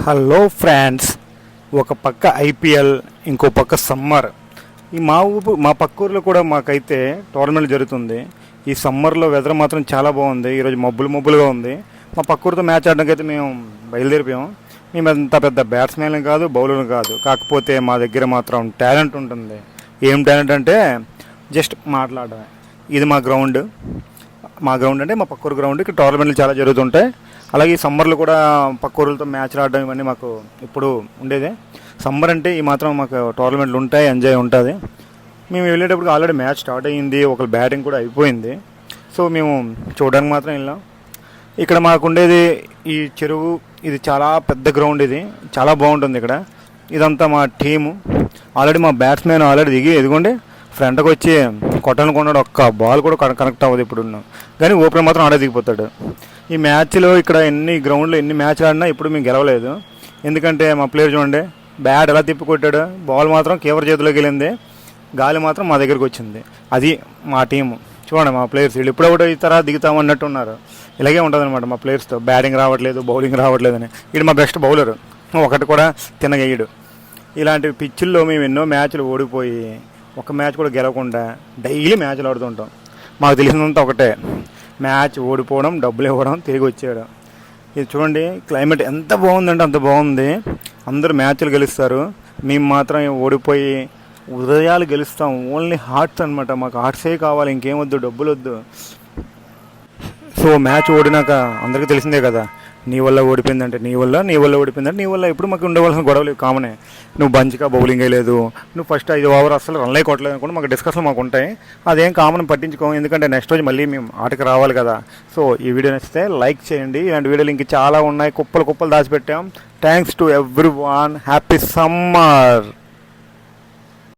Hello friends, ఒక పక్క IPL, ఇంకో పక్క సమ్మర్. ఈ మా పక్క ఊరిలో కూడా మాకైతే టోర్నమెంట్ జరుగుతుంది. ఈ సమ్మర్లో వెదర్ మాత్రం చాలా బాగుంది. ఈరోజు మబ్బులుగా ఉంది. మా పక్క ఊరితో మ్యాచ్ ఆడడానికి అయితే మేము బయలుదేరిపోయాం. మేము అంత పెద్ద బ్యాట్స్మెన్ కాదు, బౌలర్ కాదు. కాకపోతే మా దగ్గర మాత్రం టాలెంట్ ఉంటుంది. ఏం టాలెంట్ అంటే జస్ట్ మాట్లాడడమే. ఇది మా గ్రౌండ్ అంటే మా పక్క ఊరు గ్రౌండ్. ఇక్కడ టోర్నమెంట్లు చాలా జరుగుతుంటాయి. అలాగే ఈ సమ్మర్లో కూడా పక్క ఊరులతో మ్యాచ్లు ఆడడం ఇవన్నీ మాకు ఇప్పుడు ఉండేదే. సమ్మర్ అంటే ఈ మాత్రం మాకు టోర్నమెంట్లు ఉంటాయి, ఎంజాయ్ ఉంటుంది. మేము వెళ్ళేటప్పుడు ఆల్రెడీ మ్యాచ్ స్టార్ట్ అయ్యింది, ఒకరు బ్యాటింగ్ కూడా అయిపోయింది. సో మేము చూడడానికి మాత్రం వెళ్ళాం. ఇక్కడ మాకు ఉండేది ఈ చెరువు. ఇది చాలా పెద్ద గ్రౌండ్, ఇది చాలా బాగుంటుంది. ఇక్కడ ఇదంతా మా టీము. ఆల్రెడీ మా బ్యాట్స్మెన్ ఆల్రెడీ దిగి ఎదుగుండి ఫ్రంట్కి వచ్చి కొట్టాలనుకున్నాడు. ఒక్క బాల్ కూడా కనెక్ట్ అవ్వదు ఇప్పుడు కానీ ఓపెనర్ మాత్రం ఆడే దిగిపోతాడు. ఈ మ్యాచ్లో ఇక్కడ గ్రౌండ్లో ఎన్ని మ్యాచ్లు ఆడినా ఇప్పుడు మేము గెలవలేదు. ఎందుకంటే మా ప్లేయర్ చూడండి, బ్యాట్ ఎలా తిప్పి కొట్టాడు, బాల్ మాత్రం కీపర్ చేతిలోకి వెళ్ళింది, గాలి మాత్రం మా దగ్గరికి వచ్చింది. అది మా టీము. చూడండి మా ప్లేయర్స్ వీళ్ళు ఇప్పుడప్పుడు ఇతర దిగుతామన్నట్టు ఉన్నారు. ఇలాగే ఉంటుంది అనమాట మా ప్లేయర్స్తో. బ్యాటింగ్ రావట్లేదు, బౌలింగ్ రావట్లేదని. వీడు మా బెస్ట్ బౌలర్, ఒకటి కూడా తినగేయడు. ఇలాంటి పిచ్చుల్లో మేము ఎన్నో మ్యాచ్లు ఓడిపోయి ఒక మ్యాచ్ కూడా గెలవకుండా డైలీ మ్యాచ్లు ఆడుతుంటాం. మాకు తెలిసినంత ఒకటే, మ్యాచ్ ఓడిపోవడం, డబ్బులు ఇవ్వడం, తిరిగి వచ్చేయడం. ఇది చూడండి, క్లైమేట్ ఎంత బాగుందంటే అంత బాగుంది. అందరూ మ్యాచ్లు గెలుస్తారు, మేము మాత్రం ఓడిపోయి ఉదయాలు గెలుస్తాం. ఓన్లీ హార్ట్స్ అనమాట, మాకు హార్ట్సే కావాలి, ఇంకేం వద్దు, డబ్బులు వద్దు. సో మ్యాచ్ ఓడినాక అందరికీ తెలిసిందే కదా, నీ వల్ల ఓడిపోయిందంటే నీ వల్ల ఓడిపోయిందంటే నీ వల్ల. ఇప్పుడు మాకు ఉండవలసిన గొడవలు కామనే. నువ్వు బంచిగా బౌలింగ్ వేయలేదు, నువ్వు ఫస్ట్ 5 ఓవర్ అసలు రన్లే కొట్టలేదు అనుకుంటే మాకు డిస్కషన్ మాకు ఉంటాయి. అదేం కామన్ పట్టించుకోము, ఎందుకంటే నెక్స్ట్ రోజు మళ్ళీ మేము ఆటకి రావాలి కదా. సో ఈ వీడియో నచ్చితే లైక్ చేయండి. ఇలాంటి వీడియోలు ఇంక చాలా ఉన్నాయి, కుప్పలు దాచిపెట్టాం. Thanks to everyone. Happy summer.